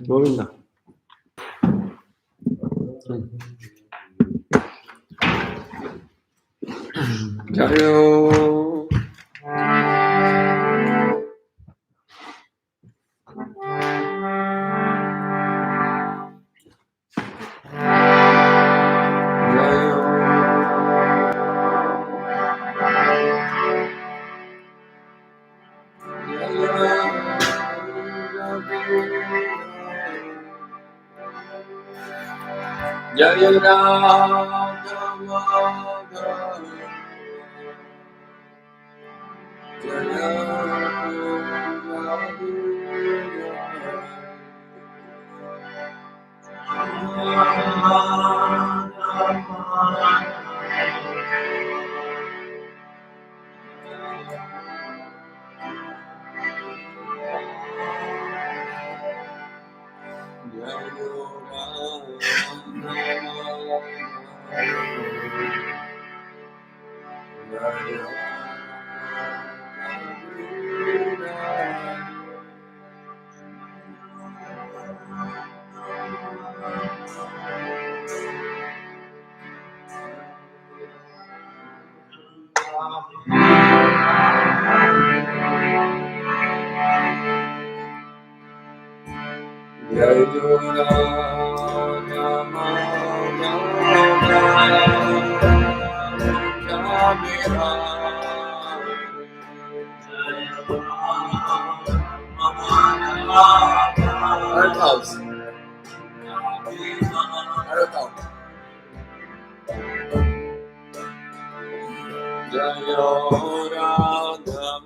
Govinda. Jayo. Jaya Radha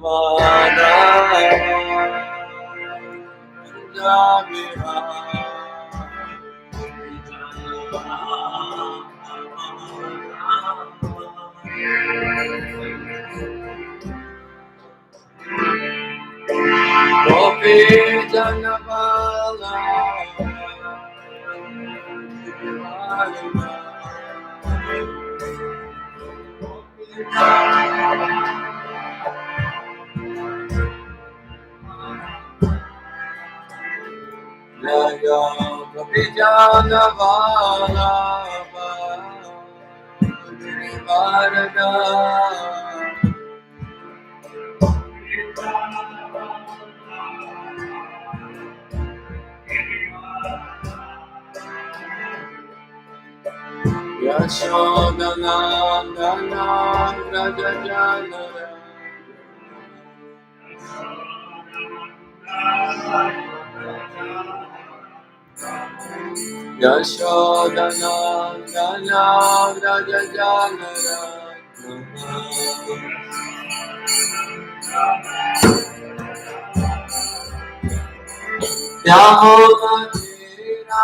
Madhava Jaya Yashodanandana Rajajana Yahovadira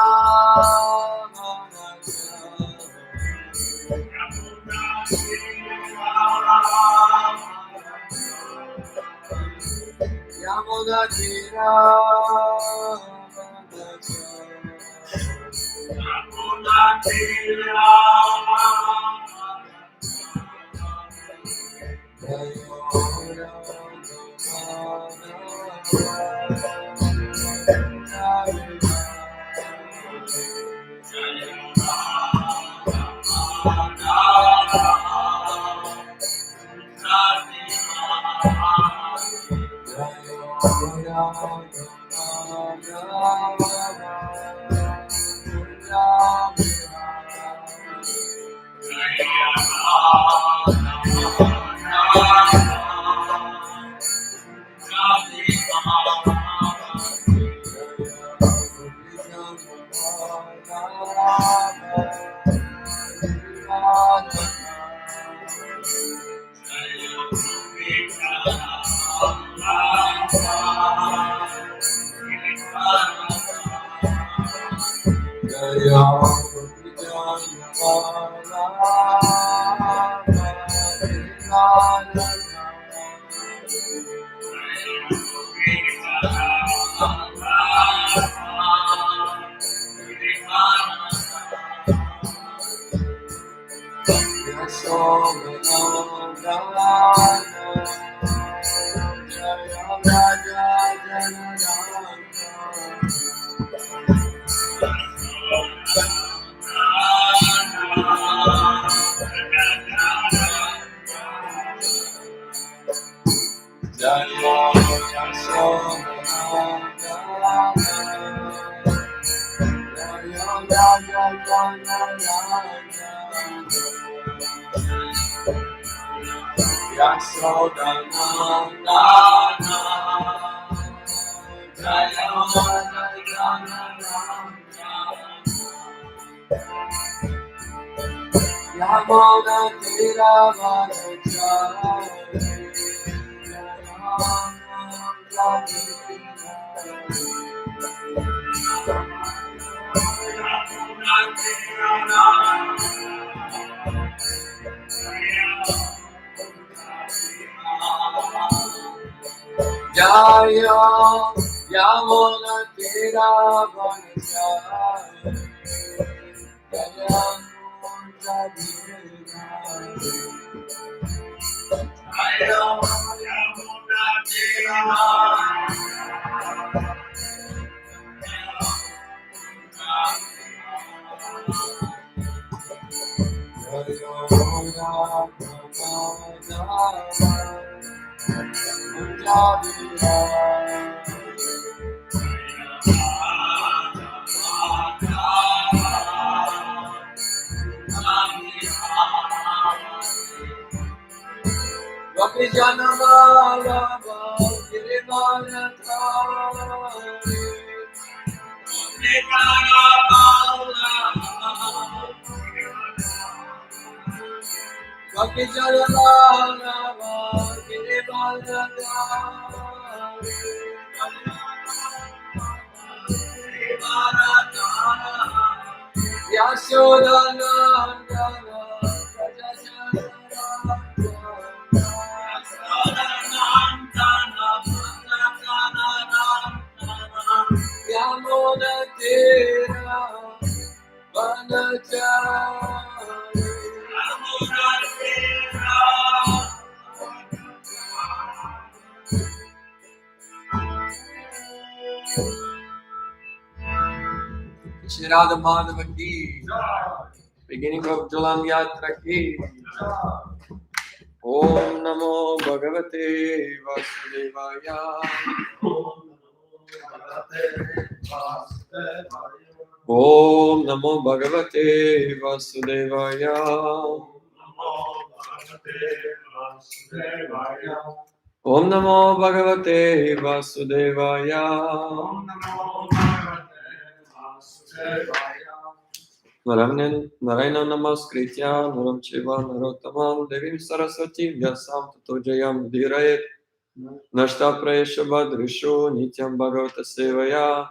Yahovadira Yashodanandana Jaya Yamona Tira Jaya Yamona Tira Gopi Janamala Girivana Gopi Janamala Girivana Yashodanandana Yamuna Tira Vanachari Shri Radha Madhava ki beginning of Julan Yatra ki Om Namo Bhagavate Vasudevaya Om Namo Bhagavate Vasudevaya Om Namo Bhagavate Vasudevaya Narayana Namaskritya Naram Shiva Narottamam Devim Saraswati Vyasam Tato Jayam Dhirayet Nashta Prayesha Badrishu Nityam Bhagavata Sevaya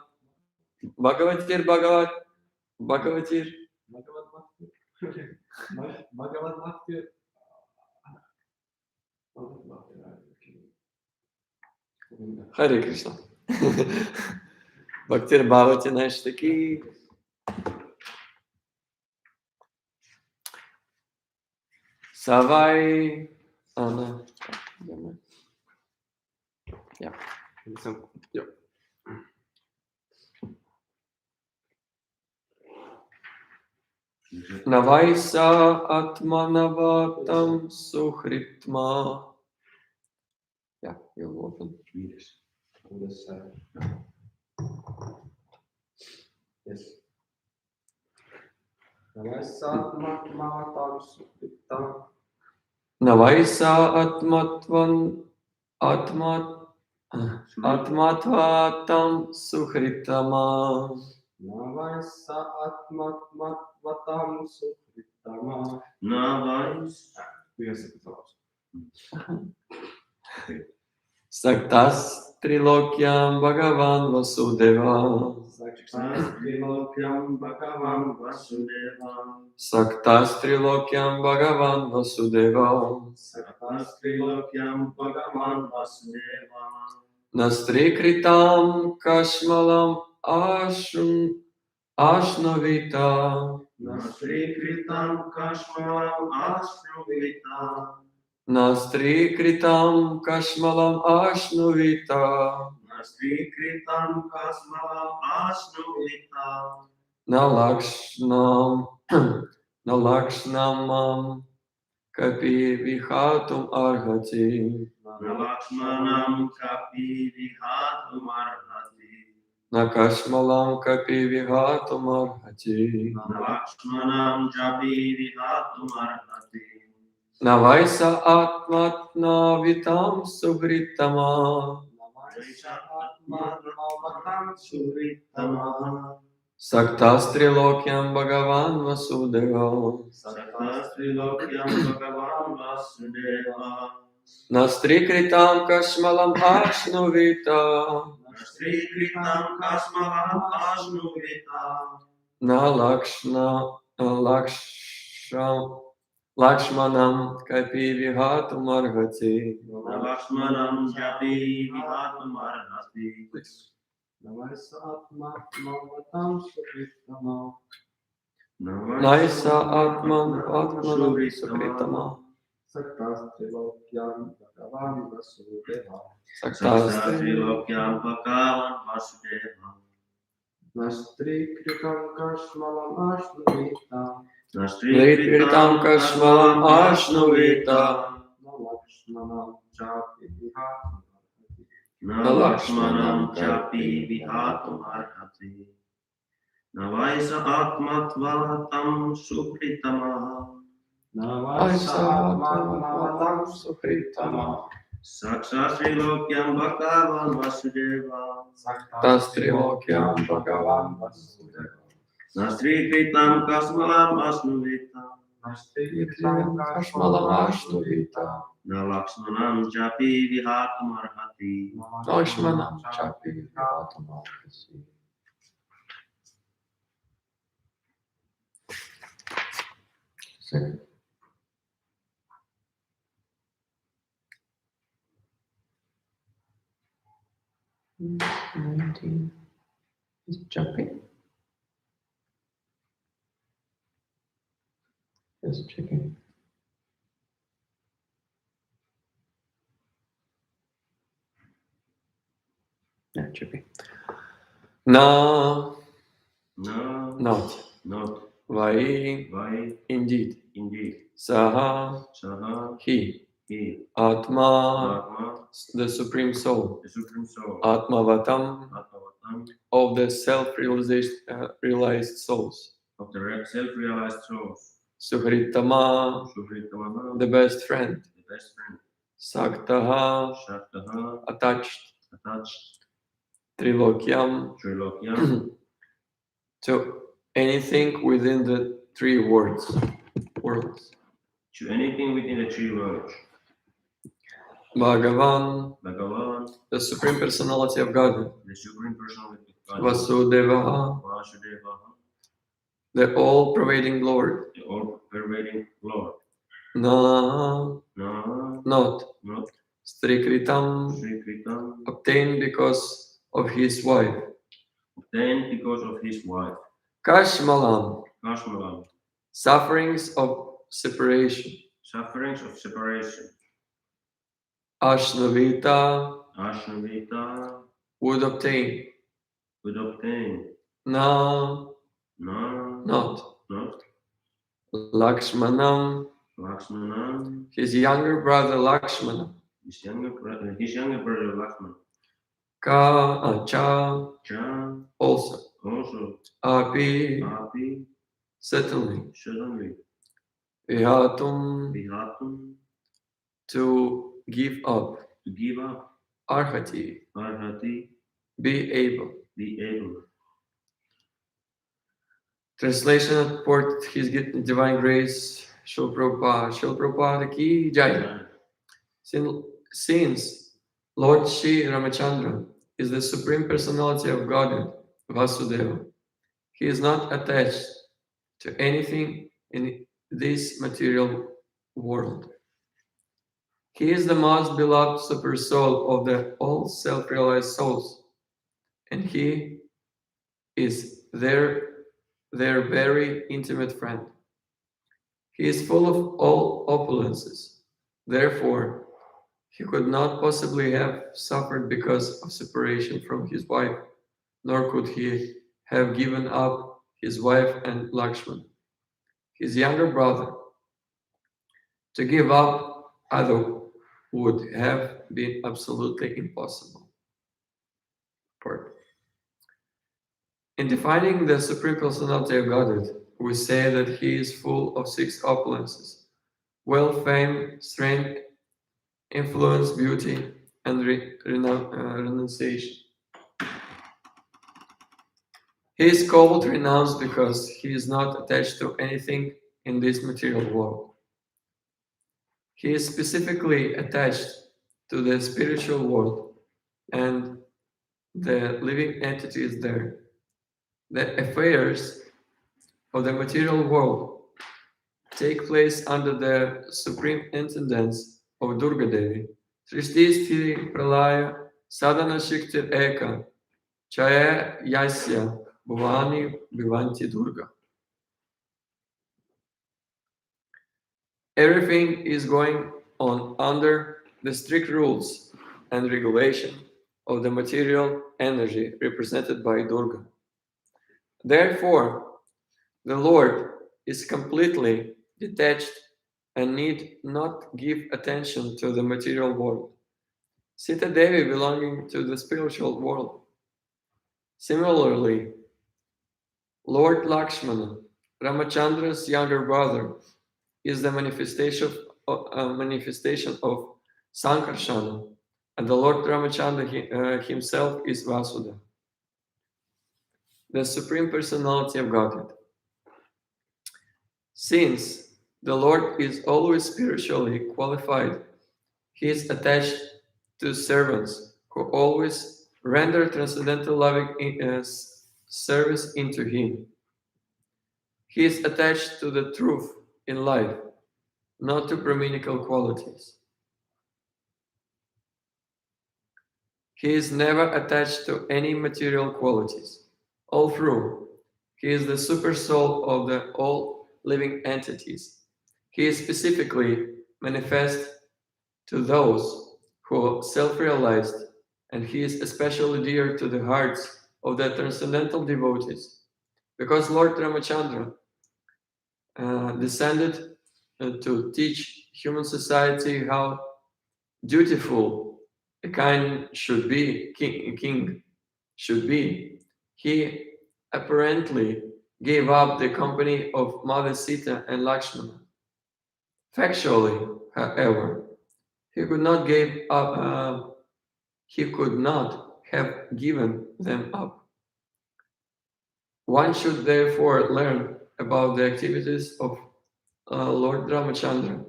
Bhagavatir Bhagavatir Hare Krishna Bhaktir Bhavati Nashtaki Savai Anna Yeah. Yep. Navaisa Atmanavatam Suhritma. Yeah, you're welcome. Yes. Navaisa Atmatvatam Suhritama. Navaisa Atmatvatam Suhritama. Navaisa. Saktas Trilokyam Bhagavan Vasudeva. Saktas Trilokyam Bhagavan Vasudeva. Saktas Trilokyam Bhagavan Vasudeva. Saktas Trilokyam Bhagavan Vasudeva. Nastrikritam Kashmalam Ashnavita. Nastrikritam Kashmalam Ashnavita. Nastrikritam Kashmalam Ashnuvita. Nastrikritam Kashmalam Ashnuvita. Nalakshnamam Kapi Vihatum Arhati. Nalakshnamam Kapi Vihatum Arhati. Nakashmalam Kapi Vihatum Arhati. Nalakshnamam Kapi Vihatum Arhati. Navaisa atmatna vitam subritama. Saktastrilokyam Bhagavan Vasudeva. Nastrikritam Kashmalam Ashnuvita. Na Lakshmanam Kapi Vihatum Arhati. Naisa Atman Atmanam Sukritama. Saktastrilokyam Bhagavan Vasudeva. Nastrikritam Kashmalam Ashnuvita. Na Lakshmanam Chapi Vihatum Arhati. Navaisa Atmatvatam Sukritama. Navaisa Atmatvatam Sukritama. Saktastrilokyam Bhagavan Vasudeva. Saktastrilokyam Bhagavan Vasudeva. Nastrikritam Kashmalam Ashnuvita. Nastrikritam Kashmalam Ashnuvita. Na Lakshmanam Chapi Vihatum Arhati. Lakshmanam Chapi Vihatum Arhati. Second. $19 is jumping. Just checking. Yeah, jumping. No. Not. Vai. Indeed. Saha. He. Atma. The Supreme Soul. Atmavatam. Of the self-realized souls. Suhritama. The best friend. Saktaha. Attached. Trilokyam. To anything within the three worlds. To anything within the three worlds. Bhagavan, the Supreme Personality of Godhead. Vasudeva, the all-pervading Lord. Not. Strikritam, obtained because of his wife. Kashmalam, sufferings of separation. Ashnavita, would obtain. No. Not. Lakshmanam, his younger brother Lakshmana. His younger brother Lakshman. Cha, also. Api, certainly. Vihatum, to give up. Arhati, be able. Translation of port His Divine Grace, Srila Prabhupada ki jai. Since Lord Shri Ramachandra is the Supreme Personality of Godhead, Vasudeva, he is not attached to anything in this material world. He is the most beloved super soul of the all self-realized souls, and he is their very intimate friend. He is full of all opulences. Therefore, he could not possibly have suffered because of separation from his wife, nor could he have given up his wife and Lakshman, his younger brother. To give up either would have been absolutely impossible. In defining the Supreme Personality of Godhead, we say that he is full of 6 opulences, wealth, fame, strength, influence, beauty, and renunciation. He is called renounced because he is not attached to anything in this material world. He is specifically attached to the spiritual world and the living entities there. The affairs of the material world take place under the supreme intendence of Durga Devi. Srishti Sthiti Pralaya Sadhana Shikti Eka Chaya Yasya Bhavani Bhivanti Durga. Everything is going on under the strict rules and regulation of the material energy represented by Durga. Therefore, the Lord is completely detached and need not give attention to the material world. Sita Devi belonging to the spiritual world. Similarly, Lord Lakshmana, Ramachandra's younger brother, is the manifestation of Sankarsana, and the Lord Ramachandra himself is Vasudha, the Supreme Personality of Godhead. Since the Lord is always spiritually qualified, he is attached to servants who always render transcendental loving service into him. He is attached to the truth in life, not to Brahminical qualities. He is never attached to any material qualities. All through, he is the super soul of the all living entities. He is specifically manifest to those who are self-realized, and he is especially dear to the hearts of the transcendental devotees. Because Lord Ramachandra descended to teach human society how dutiful a king should be. He apparently gave up the company of Mother Sita and Lakshmana. Factually, however, he could not have given them up. One should therefore learn about the activities of Lord Ramachandra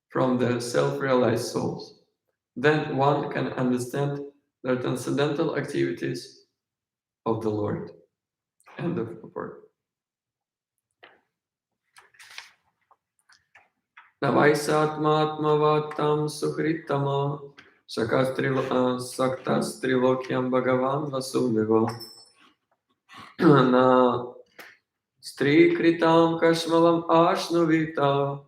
from the self-realized souls. Then one can understand the transcendental activities of the Lord. End of report. Navaisatmatmavatam suhritama Saktastrilokyam Bhagavan Vasudeva Na Strikritam Kashmalam Ashnuvita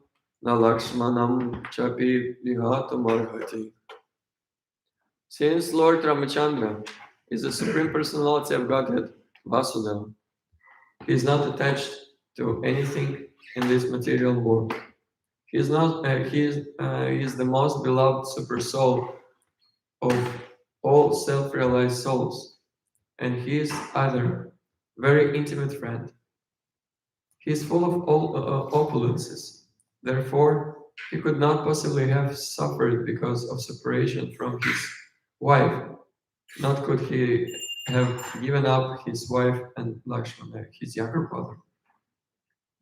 Na Lakshmanam Chapi Vihatam Arhati. Since Lord Ramachandra is the Supreme Personality of Godhead, Vasudeva, he is not attached to anything in this material world. He is the most beloved super soul of all self-realized souls, and he is either very intimate friend. He is full of all opulences. Therefore, he could not possibly have suffered because of separation from his wife. Not could he have given up his wife and Lakshmana, his younger brother.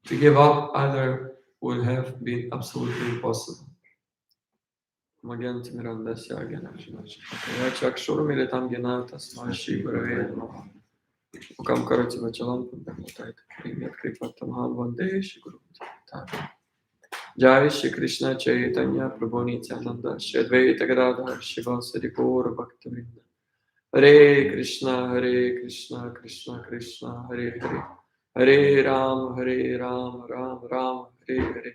To give up either would have been absolutely impossible. Ukam karoti vachalam pundamutayat kriyat kripatamham vande shiguru. Jai Shri Krishna Chaitanya Prabhu Nityananda Shri Advaita Gadadhar Shivasadi Gaura Bhaktivinoda. Hare Krishna Krishna Krishna Hare Hare Hare Ram Ram Ram Hare Hare.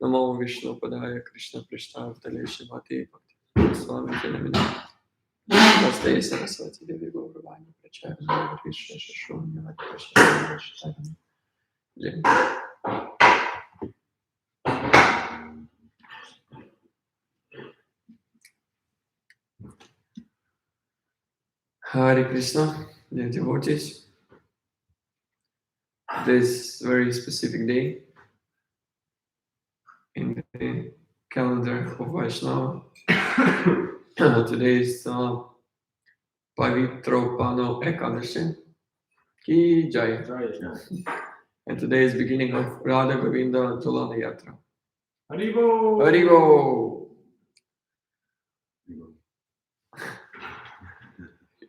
Namo Vishnu Padaya Krishna Prishtavatale Shivati Bhakti Swami Janamina Namaste Saraswati Devi Gauravani Pracharana Krishna Shashunya Krishna Shashunya. Hare Krishna, dear devotees. This very specific day in the calendar of Vaishnava. Today is Pavitropano Ekadashi. Ki Jai. And today is beginning of Radha Govinda Jolana Yatra. Haribo! Haribo!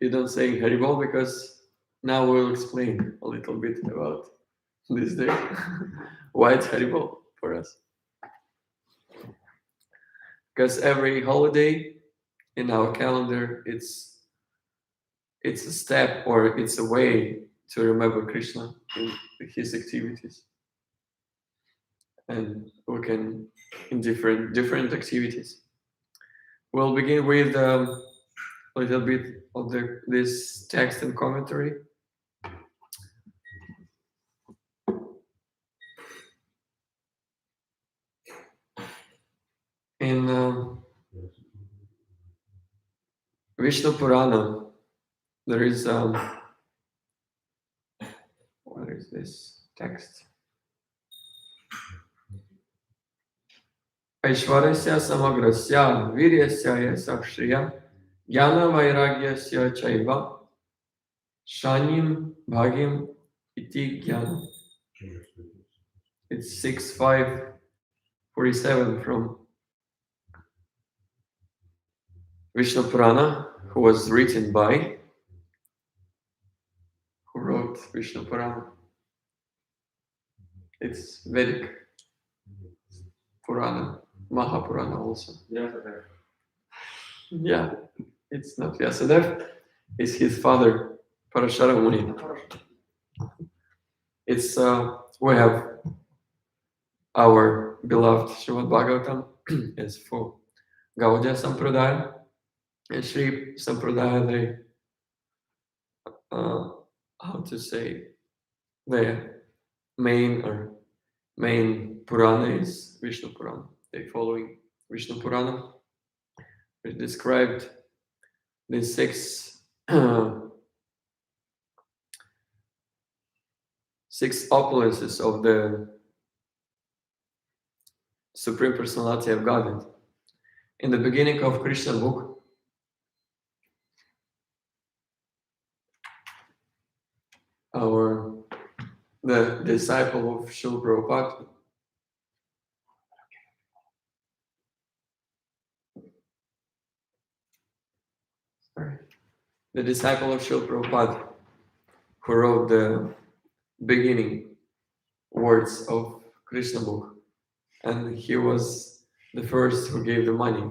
You don't say Haribo because now we'll explain a little bit about this day. Why it's Haribo for us. Because every holiday in our calendar, it's a step or it's a way to remember Krishna in his activities. And we can in different activities. We'll begin with a little bit of this text and commentary. In Vishnu Purana, there is what is this text? Aishwarasya samagrasya viryasya yasa shriya jnana vairagyasya chaiva shanyam bhagyam iti jnana. It's 6.547 from Vishnu Purana, who was written by, who wrote Vishnu Purana. It's Vedic Purana, Mahapurana also. Yeah, it's not Vyasadeva, it's his father, Parashara Muni. It's, we have our beloved Srimad-Bhagavatam is for Gaudiya Sampradaya, and Sri Sampradaya, they, how to say, the main Purana is Vishnu Purana. They following Vishnu Purana, which described the six opulences of the Supreme Personality of Godhead. In the beginning of Krishna book, the disciple of Srila Prabhupada, the disciple of Srila Prabhupada, who wrote the beginning words of Krishna book, and he was the first who gave the money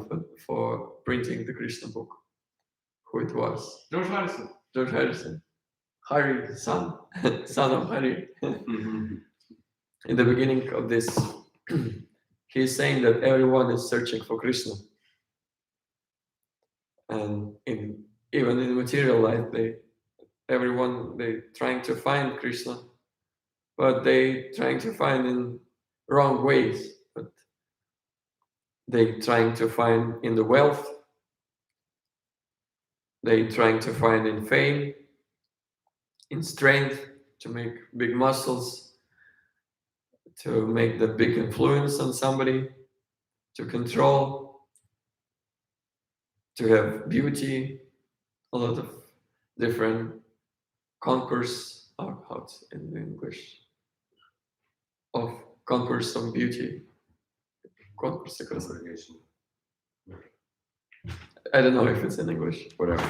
for printing the Krishna book. Who it was? George Harrison. George Harrison. Hari, son of Hari. In the beginning of this, he's saying that everyone is searching for Krishna. And even in material life, everyone trying to find Krishna, but they trying to find in wrong ways. But they trying to find in the wealth, they trying to find in fame, in strength, to make big muscles, to make the big influence on somebody, to control, to have beauty, a lot of different concourse, or how it's in English, of concourse of beauty. Concourse, I don't know if it's in English, whatever.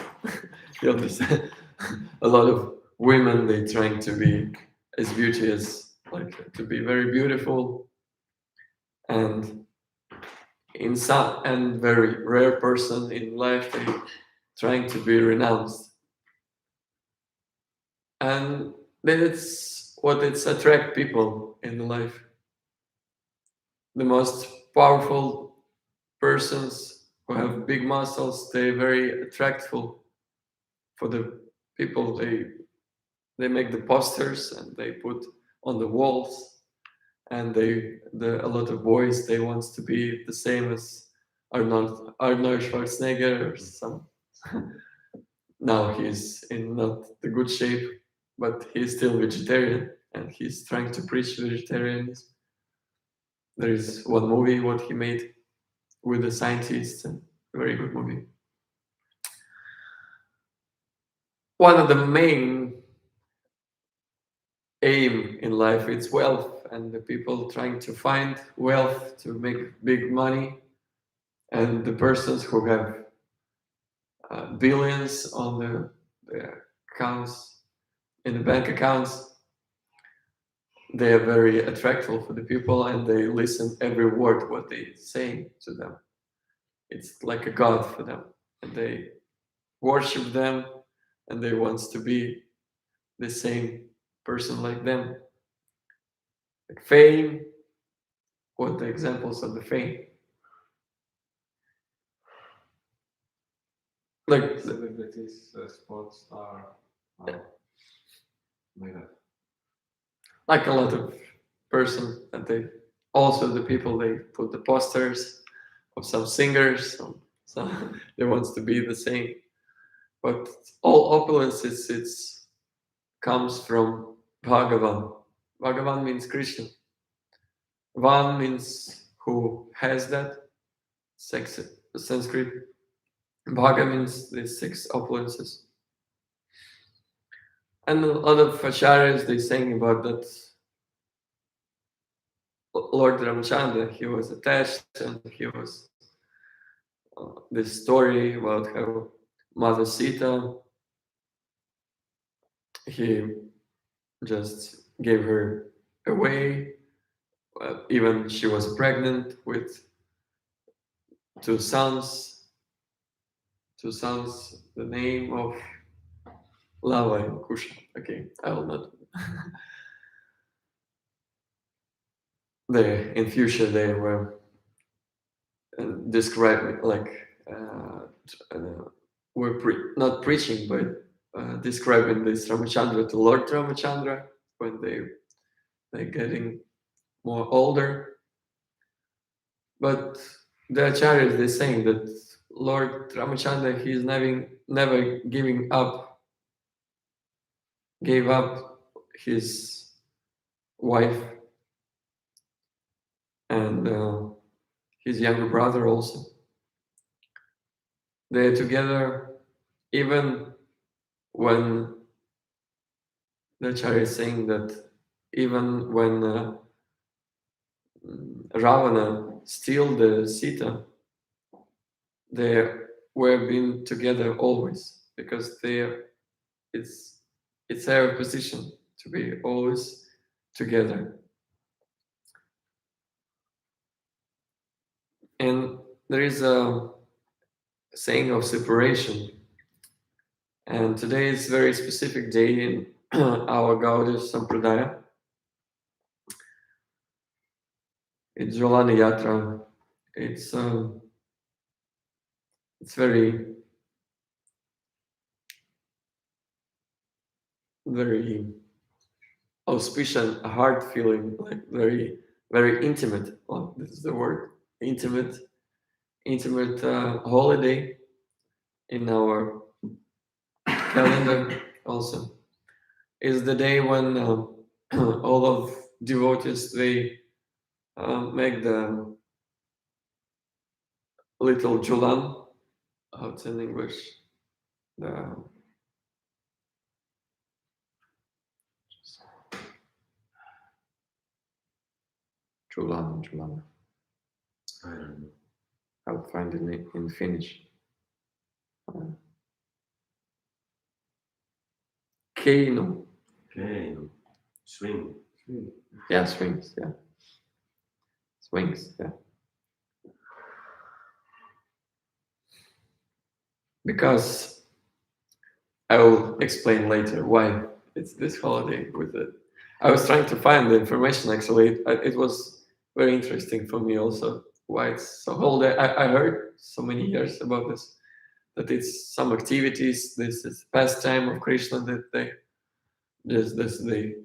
You understand? A lot of women, they trying to be as beauty as, like, to be very beautiful, and very rare person in life, they trying to be renounced. And that's what it's attract people in life. The most powerful persons who have big muscles, they're very attractful for the people. They make the posters and they put on the walls, and a lot of boys, they wants to be the same as Arnold Schwarzenegger or some. Now he's in not the good shape, but he's still vegetarian and he's trying to preach vegetarianism. There is one movie what he made with the scientists, and very good movie. One of the main aim in life is wealth, and the people trying to find wealth to make big money, and the persons who have billions on their accounts, in the bank accounts, they are very attractive for the people, and they listen every word what they say to them. It's like a god for them, and they worship them, and they want to be the same person like them. Like fame, what the examples of the fame? Like Celebrities, sports star, like that. like a lot of persons, and they also the people they put the posters of some singers, some they wants to be the same. But all opulence it's comes from Bhagavan. Bhagavan means Krishna. Van means who has that Sanskrit. Bhaga means the 6 opulences. And a lot of acharyas they saying about that Lord Ramchandra, he was attached, and he was this story about how Mother Sita, he just gave her away. Even she was pregnant with 2 sons. 2 sons, the name of Lava and Kusha. Okay, I will not. In future they were described like not preaching, but describing this Ramachandra to Lord Ramachandra when they're getting more older. But the acharyas they're saying that Lord Ramachandra he is never gave up his wife and his younger brother also. They're together even when the Acharya is saying that even when Ravana steal the Sita, they were being together always because it's their position to be always together. And there is a saying of separation. And today is a very specific day in our Gaudiya Sampradaya. It's Jolani Yatra. It's very, very auspicious, heart feeling, like very, very intimate. Well, this is the word, intimate holiday in our calendar also. Is the day when all of devotees they make the little julan. How it's in English? The julan. I don't know. I'll find it in Finnish. Keino. Okay. Swing. Yeah, swings. Yeah, swings. Yeah. Because I will explain later why it's this holiday with it. I was trying to find the information actually. It was very interesting for me also why it's so holiday. I heard so many years about this, that it's some activities. This is pastime of Krishna that they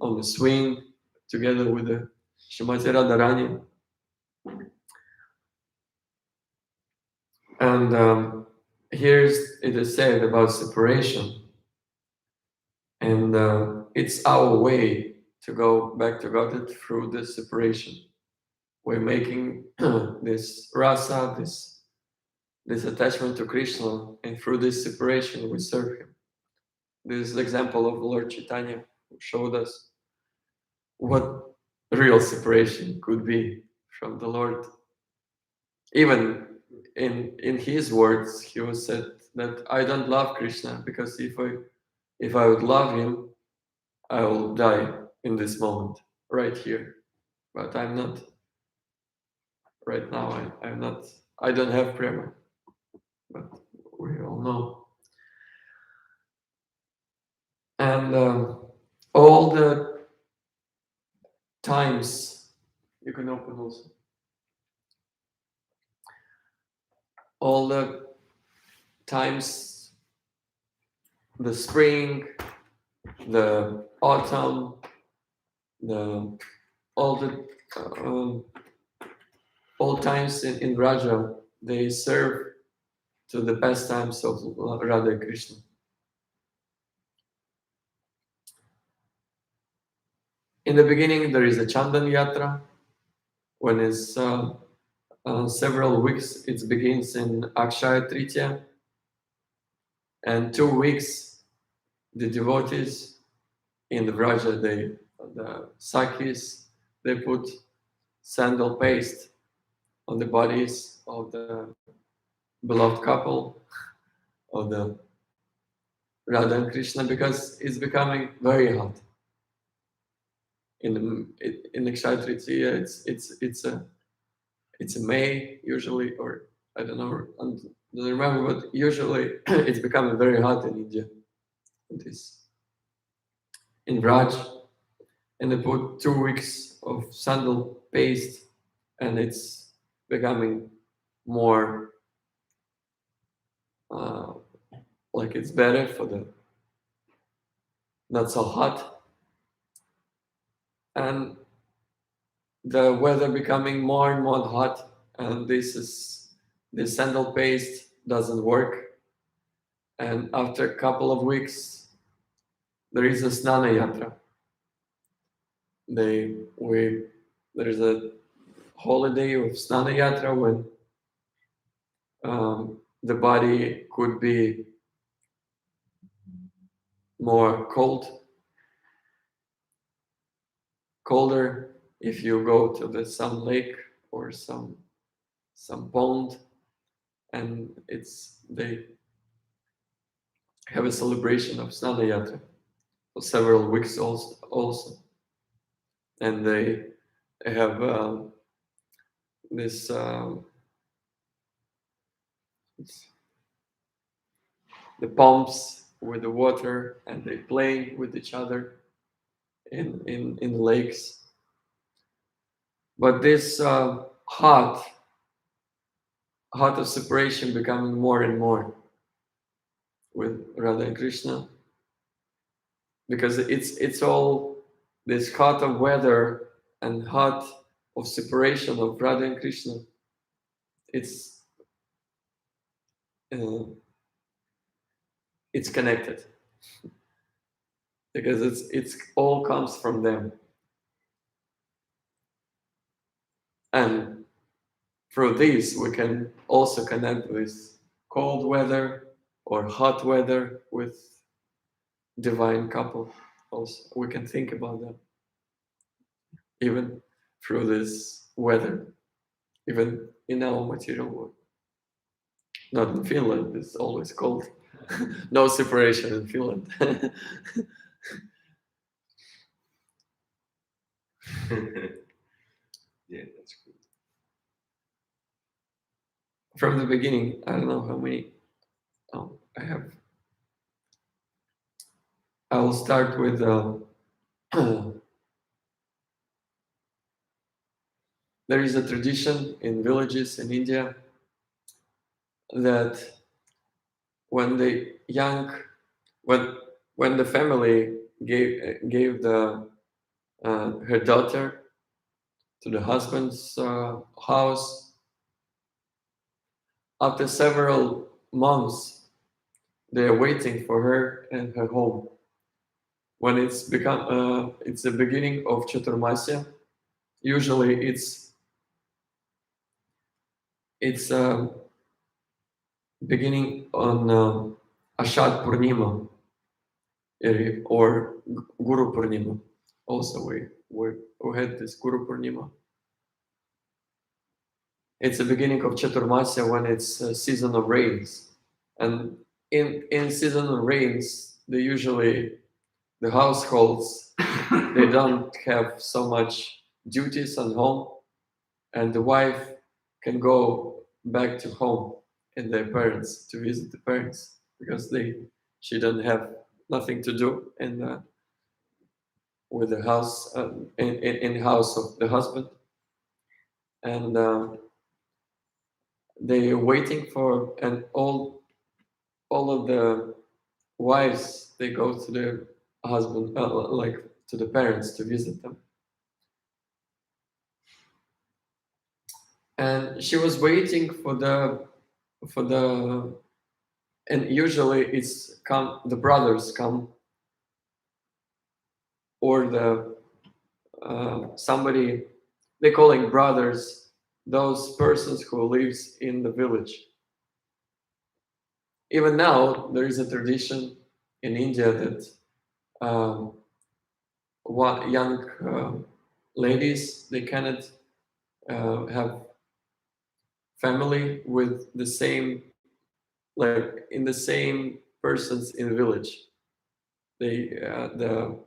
on the swing together with the Shrimati Radharani. And here's it is said about separation. And it's our way to go back to God through this separation. we're making this rasa, this attachment to Krishna, and through this separation we serve him. This is the example of Lord Chaitanya, who showed us what real separation could be from the Lord. Even in his words, he was said that I don't love Krishna because if I would love him, I will die in this moment, right here. But I'm not. Right now, I'm not. I don't have prema, but we all know. And all the times you can open also. All the times, the spring, the autumn, all the all times in Raja, they serve to the pastimes of Radha and Krishna. In the beginning, there is a Chandan Yatra. When it's several weeks, it begins in Akshaya Tritiya, and 2 weeks, the devotees in the Vraja, the Sakhis, they put sandal paste on the bodies of the beloved couple of the Radha and Krishna because it's becoming very hot. In Akshaya Tritiya, it's a May usually, or I don't know, I don't remember, but usually it's becoming very hot in India. It is in Raj, and they put 2 weeks of sandal paste, and it's becoming more like it's better for the not so hot, and the weather becoming more and more hot, and this sandal paste doesn't work, and after a couple of weeks there is a Snana Yatra. There is a holiday of Snana Yatra when the body could be more colder if you go to some lake or some pond, and they have a celebration of Snana Yatra for several weeks also. And they have this the pumps with the water, and they play with each other in the lakes. But this heart of separation becoming more and more with Radha and Krishna, because it's all this heart of weather and heart of separation of Radha and Krishna. It's connected because it's all comes from them, and through this we can also connect with cold weather or hot weather with divine couple. Also, we can think about that even through this weather, even in our material world. Not in Finland, it's always cold. No separation in Finland. Yeah, that's good. From the beginning, I don't know how many. I will start with there is a tradition in villages in India that when the when the family gave the her daughter to the husband's house, after several months they're waiting for her and her home. When it's the beginning of Chaturmasya, usually it's it's beginning on Ashad Purnima or Guru Purnima. Also, we had this Guru Purnima. It's the beginning of Chaturmasya when it's season of rains, and in season of rains, the households they don't have so much duties on home, and the wife can go back to home and their parents to visit the parents because she doesn't have nothing to do with the house in house of the husband, and they're waiting for, and all of the wives they go to their husband like to the parents to visit them, and she was waiting for the and usually it's come the brothers come or the somebody they calling brothers those persons who lives in the village. Even now there is a tradition in India that um, young ladies they cannot have family with the same like in the same persons in the village. The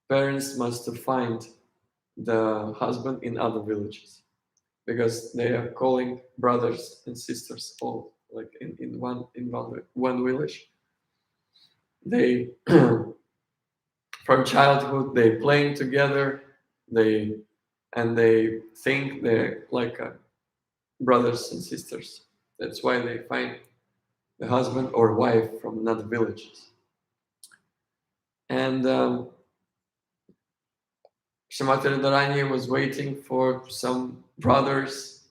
parents must find the husband in other villages because they are calling brothers and sisters all like in one village. They from childhood they playing together, they they think they're like brothers and sisters. That's why they find the husband or wife from another villages. And Shrimati Radharani was waiting for some brothers.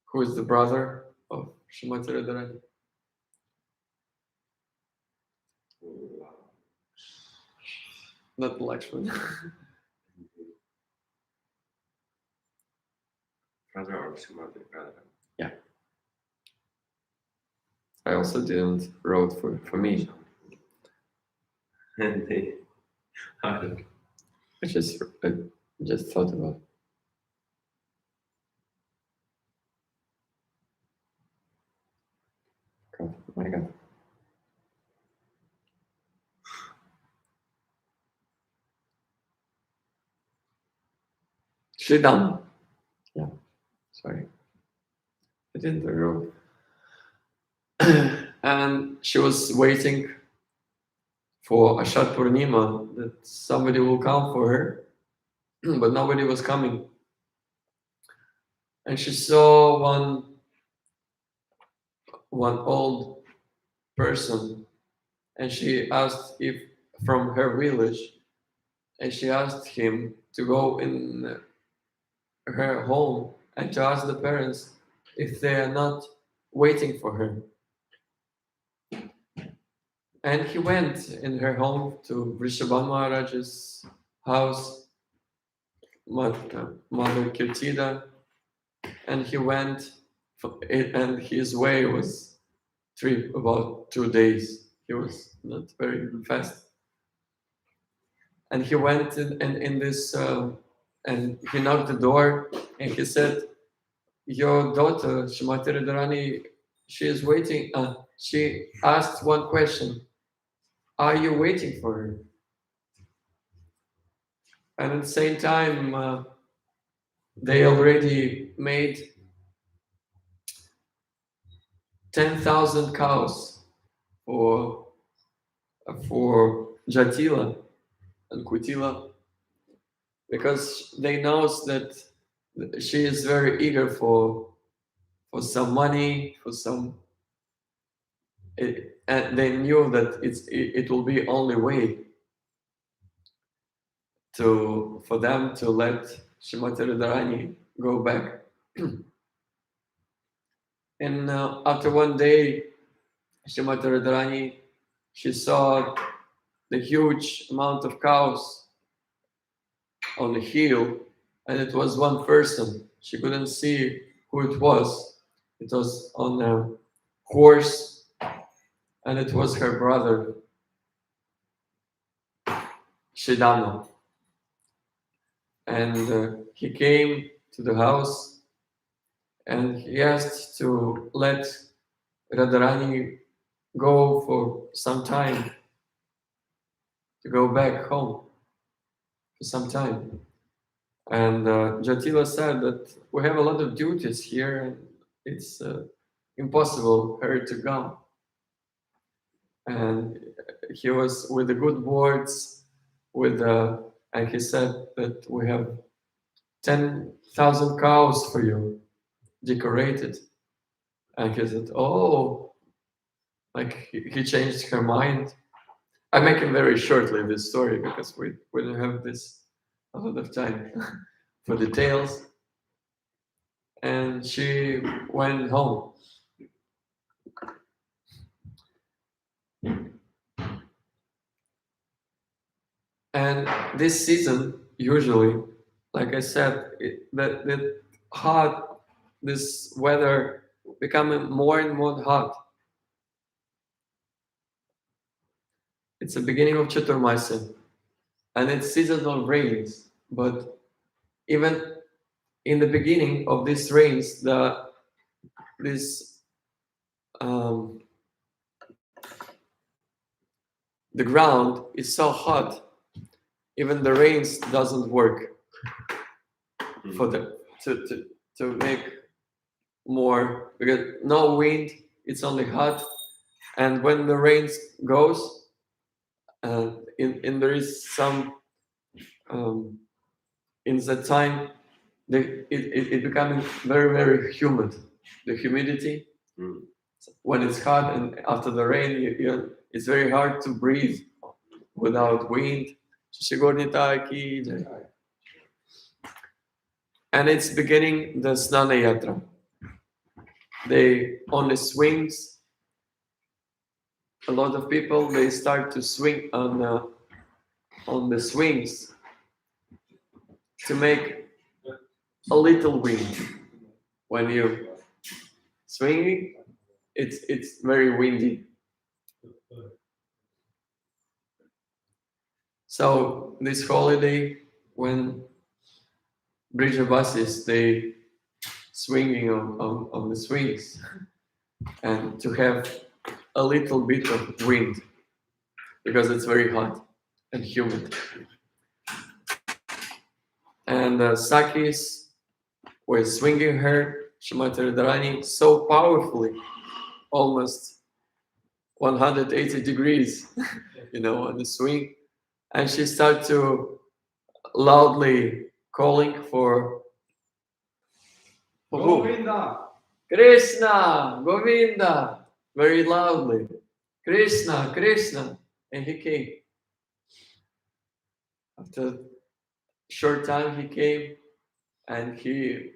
Who is the brother of Shrimati Radharani? Not Lakshman. Brother of Srimad Bhagavatam. Yeah. I also didn't wrote for me. And they I just thought about it. God, oh my God. Shridam. Yeah, sorry. I didn't wrote. And she was waiting for Ashad Purnima that somebody will come for her, but nobody was coming. And she saw one old person, and she asked if from her village, and she asked him to go in her home and to ask the parents if they are not waiting for her. And he went in her home to Vrishabhan Maharaj's house, Mother Kirtida, and he went, and his way was about 2 days. He was not very fast. And he went in this, and he knocked the door, and he said, "Your daughter, Shrimati Radharani, she is waiting. She asked one question. Are you waiting for her?" And at the same time, they already made 10,000 cows for Jatila and Kutila, because they knows that she is very eager for some money, for some, and they knew that it will be only way for them to let Shrimati Radharani go back. And after one day, Shrimati Radharani, she saw the huge amount of cows on the hill, and it was one person. She couldn't see who it was, It was on a horse, and it was her brother, Shidano. And he came to the house and he asked to let Radharani go for some time, to go back home for some time. And Jatila said that we have a lot of duties here and it's impossible her to come. And he was with the good words, and he said that we have 10,000 cows for you, decorated. And he said, oh, like he changed her mind. I make it very shortly, this story, because we don't have this a lot of time for details. And she went home. And this season, usually, like I said, that hot, this weather becoming more and more hot. It's the beginning of Chaturmasya, and it's seasonal rains. But even in the beginning of these rains, this the ground is so hot, even the rains doesn't work for the to make more, because no wind, it's only hot. And when the rains goes, in there is some in the time it becoming very very humid, the humidity. When it's hot and after the rain, it's very hard to breathe without wind. And it's beginning the Snana Yatra. They on the swings. A lot of people, they start to swing on the swings to make a little wind. When you swinging, it's very windy. So this holiday, when Brijabasis, they swinging on the swings, and to have a little bit of wind, because it's very hot and humid. And Sakis were swinging her, Shrimati Radharani, so powerfully, almost 180 degrees, on the swing. And she started to loudly calling for Govinda! Krishna, Govinda, very loudly. Krishna, Krishna. And he came. After a short time, he came and he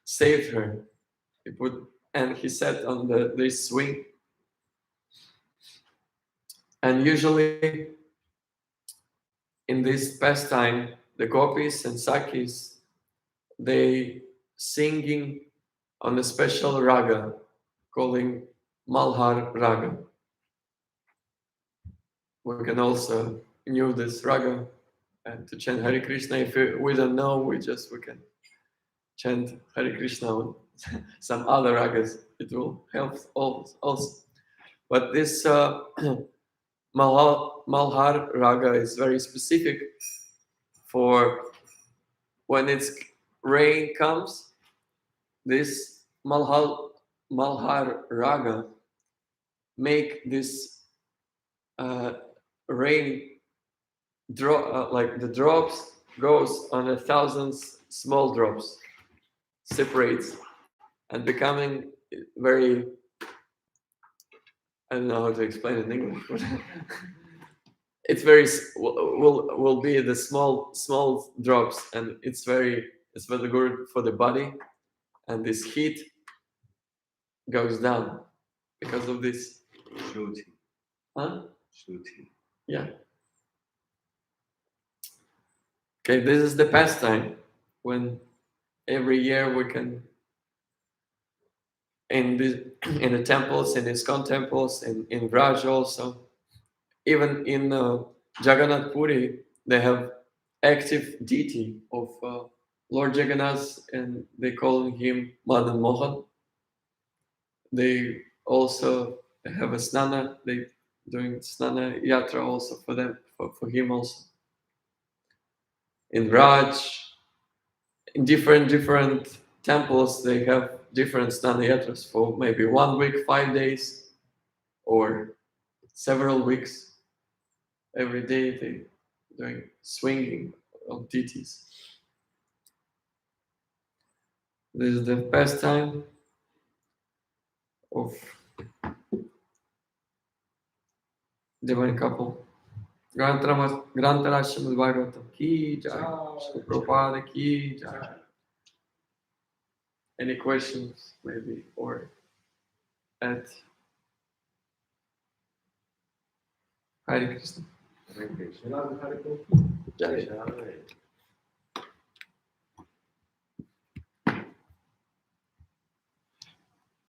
saved her. He sat on this swing. And usually, in this pastime, the gopis and sakis, they singing on a special raga, calling Malhar raga. We can also know this raga and to chant Hare Krishna. If we don't know, we can chant Hare Krishna on some other ragas. It will help also. But this Malhar raga is very specific for when it's rain comes. This Malhar raga make this rain drop, like the drops goes on 1,000 small drops, separates, and becoming very, I don't know how to explain it in English, but it's very will be the small drops, and it's very good for the body, and this heat goes down because of this. Shruti. Huh? Shruti. Yeah. Okay, this is the pastime when every year we can in the temples, in ISKCON temples, in Vraj also. Even in Jagannath Puri, they have active deity of Lord Jagannath, and they call him Madan Mohan. They also have a snana. They doing snana yatra also for them, for him also. In Raj, in different temples, they have different snana yatras for maybe 1 week, 5 days, or several weeks. Every day they doing swinging of deities. This is the pastime of divine couple. Grantara Srimad-Bhagavatam ki jai. Shri Prabhupada ki jai. Any questions maybe or at Hare Krishna. Hare Krishna. Jai. Jai.